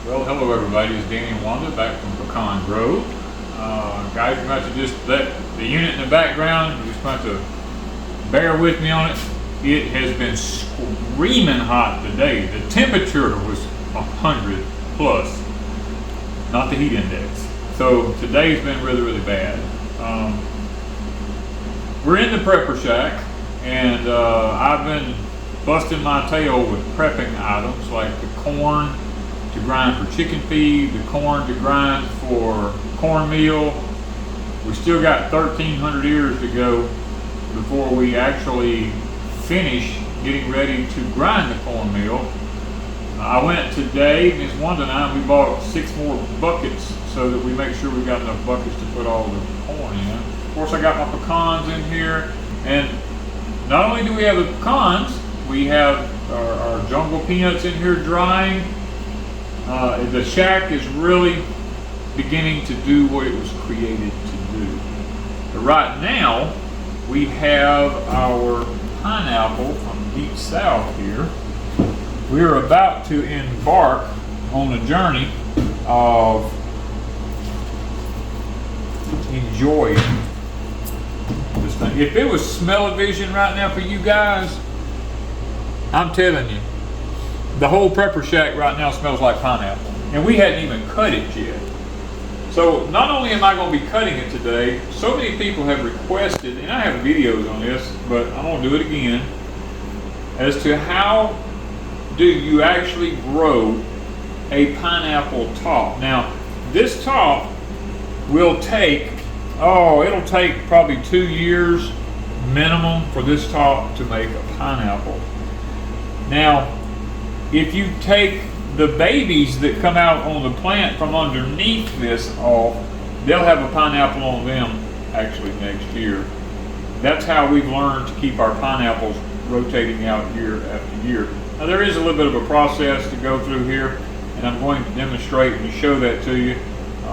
Well, hello everybody, it's Danny and Wanda back from Pecan Grove. Guys, I'm about to just let the unit in the background, you're just about to bear with me on it. It has been screaming hot today. The temperature was 100 plus, not the heat index. So today's been really, really bad. We're in the prepper shack, and I've been busting my tail with prepping items like the corn to grind for chicken feed, the corn to grind for cornmeal. We still got 1,300 ears to go before we actually finish getting ready to grind the cornmeal. I went today, Ms. Wanda and I, we bought 6 more buckets so that we make sure we got enough buckets to put all the corn in. Of course, I got my pecans in here, and not only do we have the pecans, we have our jungle peanuts in here drying. The shack is really beginning to do what it was created to do. But right now, we have our pineapple from Deepsouth here. We're about to embark on a journey of enjoying this thing. If it was smell-o-vision right now for you guys, I'm telling you, the whole prepper shack right now smells like pineapple. And we hadn't even cut it yet. So not only am I going to be cutting it today, so many people have requested, and I have videos on this, but I'm going to do it again, as to how do you actually grow a pineapple top. Now, this top will take, it'll take probably 2 years minimum for this top to make a pineapple. Now, if you take the babies that come out on the plant from underneath this off, they'll have a pineapple on them actually next year. That's how we've learned to keep our pineapples rotating out year after year. Now there is a little bit of a process to go through here, and I'm going to demonstrate and show that to you.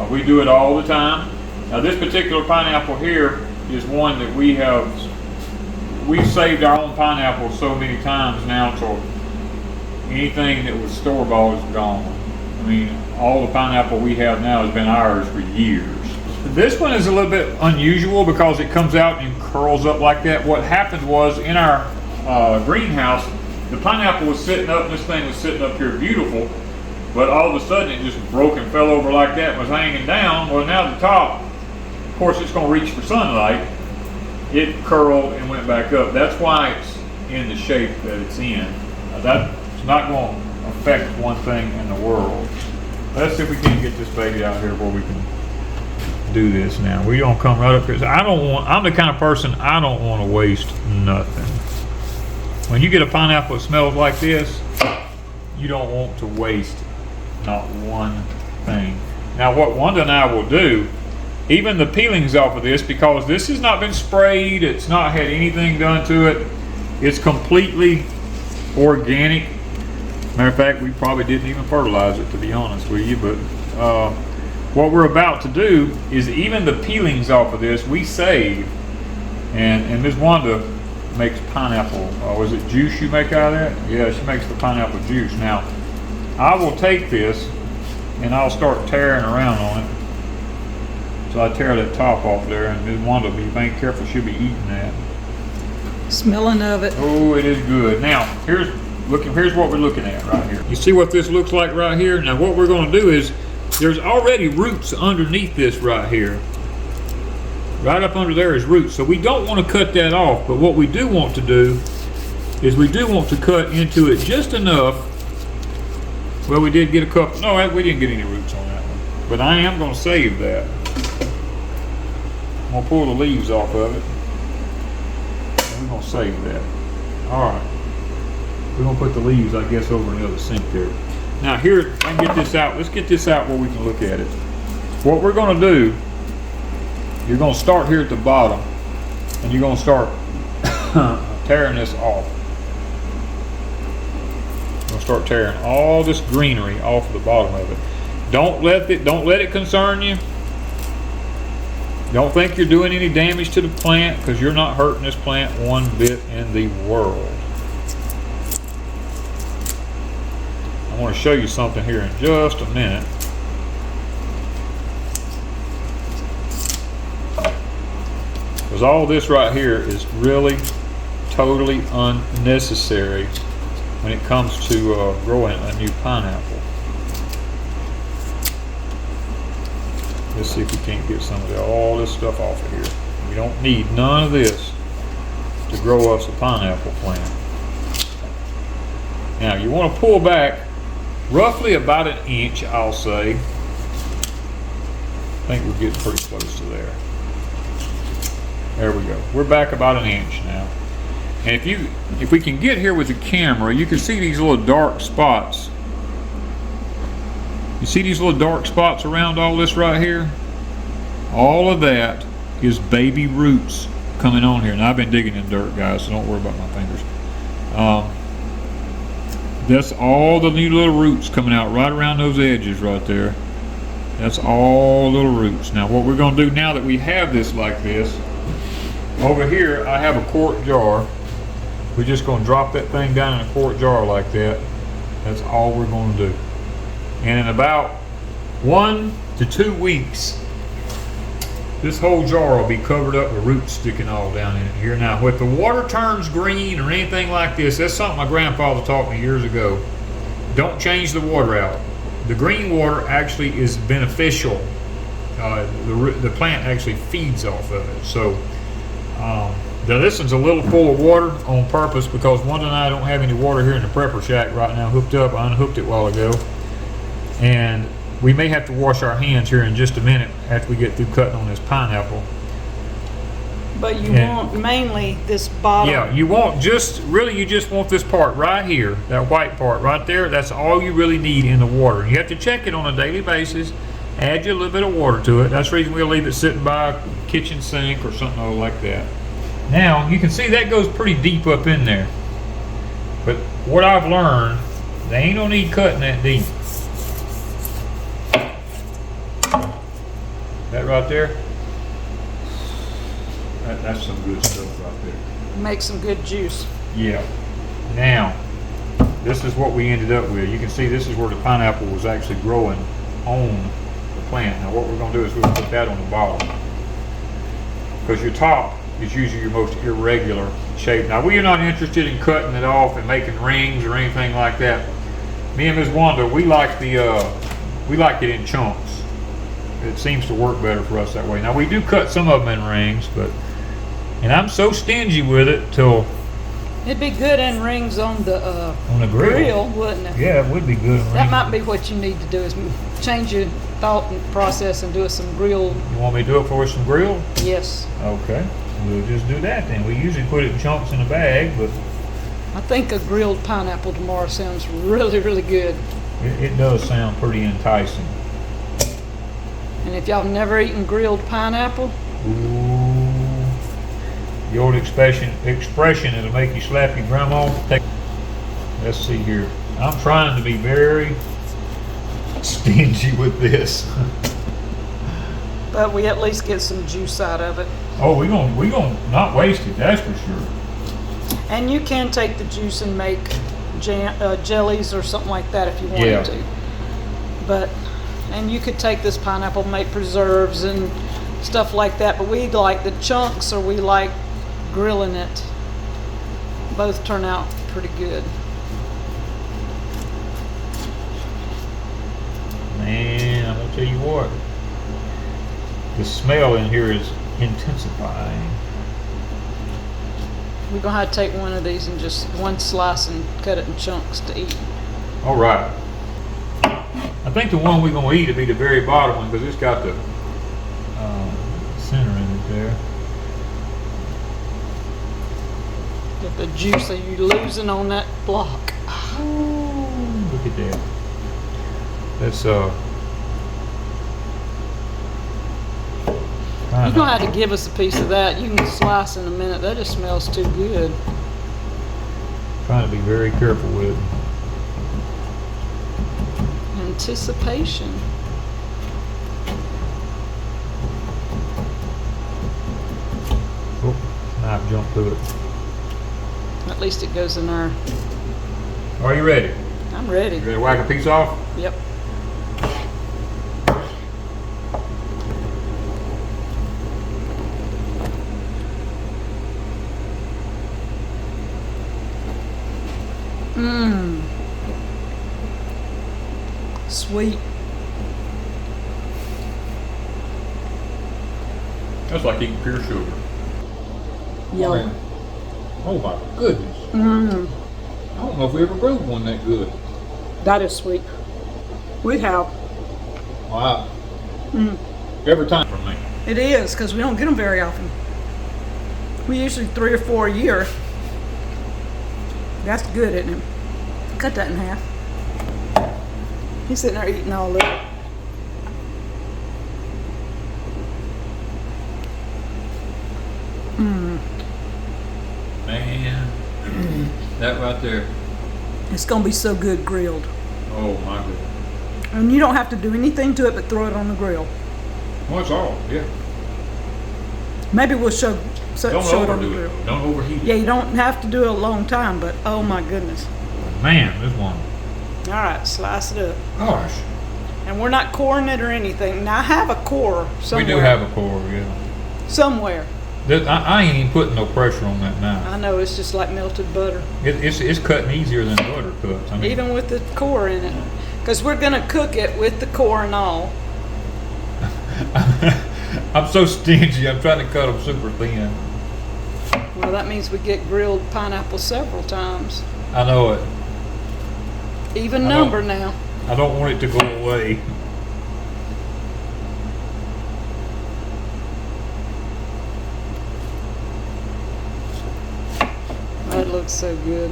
We do it all the time. Now this particular pineapple here is one that we've saved our own pineapples so many times now till anything that was store-bought is gone. I mean, all the pineapple we have now has been ours for years. This one is a little bit unusual because it comes out and curls up like that. What happened was in our greenhouse, the pineapple was sitting up, this thing was sitting up here beautiful, but all of a sudden it just broke and fell over like that and was hanging down. Well, now the top, of course it's going to reach for sunlight, it curled and went back up. That's why it's in the shape that it's in. It's not going to affect one thing in the world. Let's see if we can get this baby out here where we can do this now. We don't come right up here. I'm the kind of person, I don't want to waste nothing. When you get a pineapple that smells like this, you don't want to waste not one thing. Now what Wanda and I will do, even the peelings off of this, because this has not been sprayed, it's not had anything done to it, it's completely organic. Matter of fact, we probably didn't even fertilize it, to be honest with you, but what we're about to do is even the peelings off of this we save, and Ms. Wanda makes pineapple, was it juice you make out of that? Yeah, she makes the pineapple juice. Now, I will take this and I'll start tearing around on it. So I tear that top off there, and Ms. Wanda will be being careful, she'll be eating that. Smelling of it. Oh, it is good. Now, here's what we're looking at right here. You see what this looks like right here? Now what we're going to do is, there's already roots underneath this right here. Right up under there is roots. So we don't want to cut that off, but what we do want to do is we do want to cut into it just enough. Well, we did get a couple. No, we didn't get any roots on that one. But I am going to save that. I'm going to pull the leaves off of it. And we're going to save that. All right. We're going to put the leaves, I guess, over in the other sink there. Now here, I can get this out. Let's get this out where we can look at it. What we're going to do, you're going to start here at the bottom, and you're going to start tearing this off. You're going to start tearing all this greenery off of the bottom of it. Don't let it concern you. Don't think you're doing any damage to the plant, because you're not hurting this plant one bit in the world. want to show you something here in just a minute. Because all this right here is really totally unnecessary when it comes to growing a new pineapple. Let's see if we can't get some of all this stuff off of here. We don't need none of this to grow us a pineapple plant. Now you want to pull back roughly about an inch, I'll say. I think we're getting pretty close to there. There we go. We're back about an inch now. And if we can get here with the camera, you can see these little dark spots. You see these little dark spots around all this right here? All of that is baby roots coming on here. Now I've been digging in dirt, guys, so don't worry about my fingers. That's all the new little roots coming out right around those edges right there. That's all little roots. Now what we're going to do now that we have this like this, over here I have a quart jar. We're just going to drop that thing down in a quart jar like that. That's all we're going to do. And in about 1 to 2 weeks, this whole jar will be covered up with roots sticking all down in it here. Now, if the water turns green or anything like this, that's something my grandfather taught me years ago. Don't change the water out. The green water actually is beneficial. The plant actually feeds off of it. So, now this one's a little full of water on purpose because Wanda and I don't have any water here in the prepper shack right now hooked up. I unhooked it a while ago. And we may have to wash our hands here in just a minute after we get through cutting on this pineapple. But you want mainly this bottom. Yeah, you want you just want this part right here, that white part right there. That's all you really need in the water. You have to check it on a daily basis. Add you a little bit of water to it. That's the reason we'll leave it sitting by a kitchen sink or something like that. Now, you can see that goes pretty deep up in there. But what I've learned, there ain't no need cutting that deep. That right there, that's some good stuff right there. Make some good juice. Yeah. Now, this is what we ended up with. You can see this is where the pineapple was actually growing on the plant. Now what we're going to do is we're going to put that on the bottom. Because your top is usually your most irregular shape. Now we are not interested in cutting it off and making rings or anything like that. Me and Ms. Wanda, we like it in chunks. It seems to work better for us that way. Now we do cut some of them in rings, and I'm so stingy with it till it'd be good in rings on the grill, wouldn't it? Yeah, it would be good. That might be what you need to do is change your thought process and do some grill. You want me to do it for some grill? Yes. Okay, we'll just do that then. We usually put it in chunks in a bag, but I think a grilled pineapple tomorrow sounds really, really good. It does sound pretty enticing. And if y'all never eaten grilled pineapple, ooh, the old expression that'll make you slap your grandma. Let's see here. I'm trying to be very stingy with this. But we at least get some juice out of it. Oh, we gonna not waste it, that's for sure. And you can take the juice and make jellies or something like that if you wanted to. And you could take this pineapple, make preserves and stuff like that, but we like the chunks or we like grilling it. Both turn out pretty good. Man, I'm gonna tell you what, the smell in here is intensifying. We're gonna have to take one of these and just one slice and cut it in chunks to eat. All right. I think the one we're going to eat will be the very bottom one because it's got the center in it there. Get the juice that you're losing on that block. Ooh, look at that. That's You're gonna have to give us a piece of that. You can slice in a minute. That just smells too good. Trying to be very careful with it. Anticipation. Oh, knife jumped through it. At least it goes in there. Are you ready? I'm ready. You ready to whack a piece off? Yep. Mmm. Sweet. That's like eating pure sugar. Yum. Oh my goodness. Mmm. I don't know if we ever brewed one that good. That is sweet. We have. Wow. Mm. Every time for me. It is, because we don't get them very often. We usually 3 or 4 a year. That's good, isn't it? Cut that in half. He's sitting there eating all of it. Mmm. Man, that right there. It's going to be so good grilled. Oh my goodness. And you don't have to do anything to it but throw it on the grill. Well, it's all, yeah. Maybe we'll show Don't it on the overdo grill. it. Don't overheat it. Yeah, you don't have to do it a long time, but oh my goodness. Man, this one. All right, slice it up. Gosh. And we're not coring it or anything. Now I have a core somewhere. We do have a core, yeah. Somewhere. I ain't even putting no pressure on that knife. I know, it's just like melted butter. It's cutting easier than butter cuts. I mean, Even with the core in it. Because we're going to cook it with the core and all. I'm so stingy. I'm trying to cut them super thin. Well, that means we get grilled pineapple several times. I know it. Even I number know. now. I don't want it to go away. That looks so good.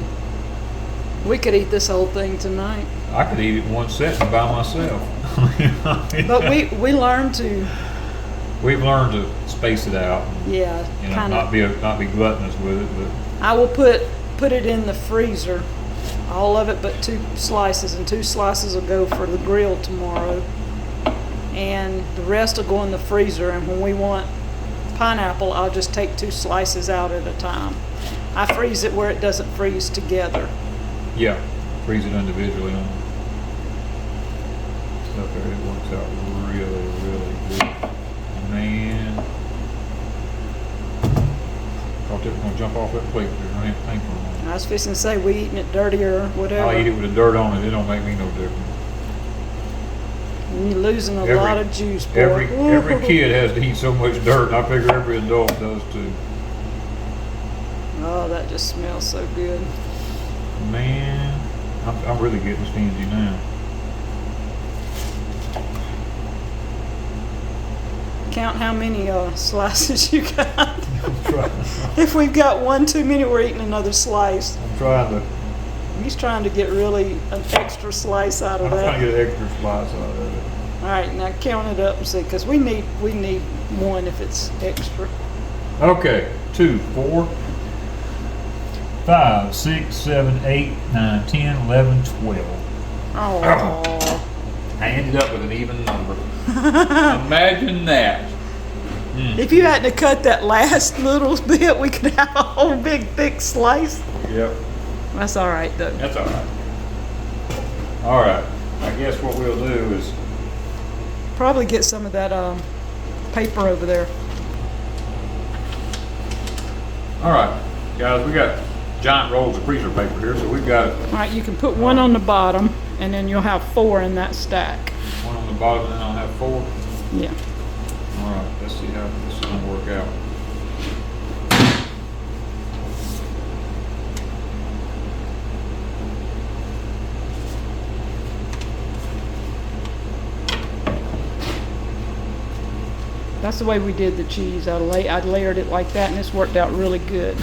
We could eat this whole thing tonight. I could eat it in one sitting by myself. But we learned to, We've learned to space it out. yeah, You know, kind not of. be gluttonous with it, but I will put it in the freezer, all of it but 2 slices, and 2 slices will go for the grill tomorrow, and the rest will go in the freezer. And when we want pineapple, I'll just take 2 slices out at a time. I freeze it where it doesn't freeze together. yeah, freeze it individually on stuff there. It works out really, really good. Man, thought they were gonna jump off that plate there. I didn't think for a moment. I was fixing to say we eating it dirty or whatever. I'll eat it with the dirt on it. It don't make me no difference. You're losing a lot of juice, boy. Every kid has to eat so much dirt. And I figure every adult does too. Oh, that just smells so good. Man, I'm really getting stingy now. Count how many slices you got. I'm trying. If we've got one too many, we're eating another slice. I'm trying to. He's trying to get really an extra slice out of I'm trying that. to get an extra slice out of it. All right, now count it up and see, because we need one if it's extra. Okay, 2, 4, 5, 6, 7, 8, 9, 10, 11, 12. Oh. I ended up with an even number. Imagine that. If you hadn't cut that last little bit, we could have a whole big thick slice. Yep. That's all right though. That's all right. All right. I guess what we'll do is Probably get some of that paper over there. all right, guys. We got giant rolls of freezer paper here, so we've got All right, you can put one on the bottom, and then you'll have 4 in that stack. one on the bottom, and then I'll have 4. Yeah. All right. Let's see how this is gonna work out. That's the way we did the cheese. I'd layered it like that, and this worked out really good.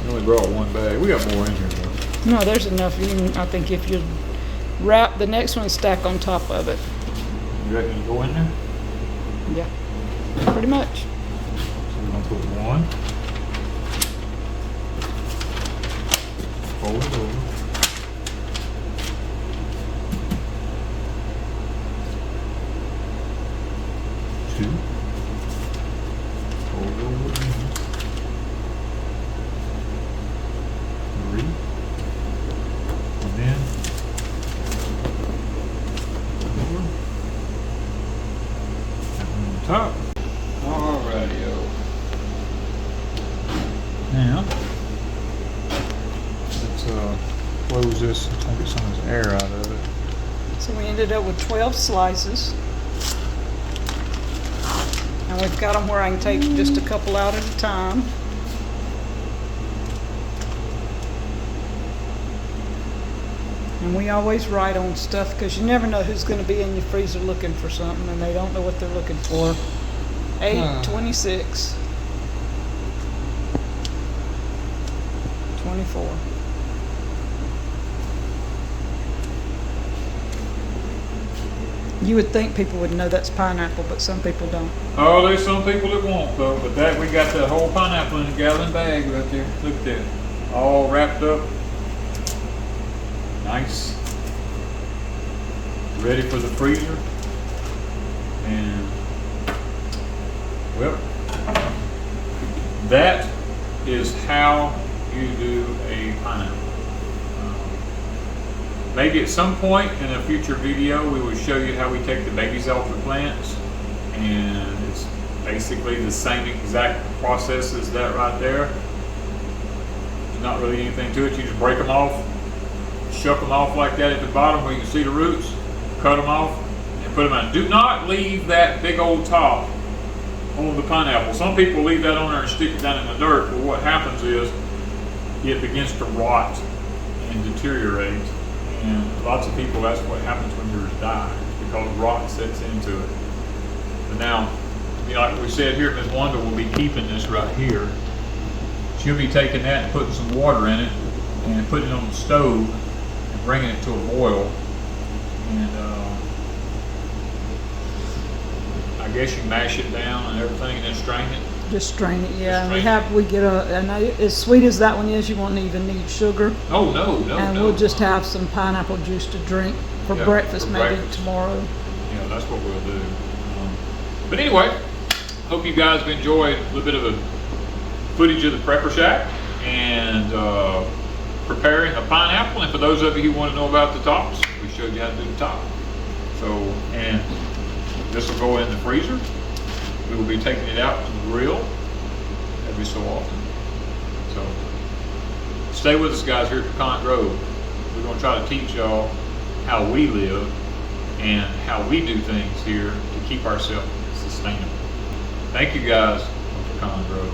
We only brought one bag. We got more in here though. No, there's enough. I think if you wrap the next one, stack on top of it. You reckon you go in there? Yeah, pretty much. So we're gonna put one. Fold it over. Two. Fold it over again. 3. top. Alrighty-o. Now, let's close this and try to get some of this air out of it. So we ended up with 12 slices. And we've got them where I can take just a couple out at a time. And we always write on stuff because you never know who's going to be in your freezer looking for something and they don't know what they're looking for. 8/26. 24. You would think people would know that's pineapple, but some people don't. Oh, there's some people that won't though, but that we got the whole pineapple in a gallon bag right there. Look at that. All wrapped up. Nice. Ready for the freezer. And well, that is how you do a pineapple. Maybe at some point in a future video we will show you how we take the babies off the plants, and it's basically the same exact process as that right there. There's not really anything to it. You just break them off, shuck them off like that at the bottom where you can see the roots, cut them off and put them in. Do not leave that big old top on the pineapple. Some people leave that on there and stick it down in the dirt, but what happens is it begins to rot and deteriorate. And lots of people, that's what happens when yours die, because rot sets into it. But now, you know, like we said here, Ms. Wanda will be keeping this right here. She'll be taking that and putting some water in it and putting it on the stove and bringing it to a boil. And I guess you mash it down and everything and then strain it. Just strain it, yeah. Strain We get and as sweet as that one is, you won't even need sugar. Oh, no. And we'll just have some pineapple juice to drink for breakfast, maybe tomorrow. Yeah, that's what we'll do. But anyway, hope you guys have enjoyed a little bit of a footage of the prepper shack and preparing a pineapple. And for those of you who want to know about the tops, we showed you how to do the top. So, and this will go in the freezer. We will be taking it out to the grill every so often. So stay with us, guys, here at Pecan Grove. We're going to try to teach y'all how we live and how we do things here to keep ourselves sustainable. Thank you, guys, from Pecan Grove.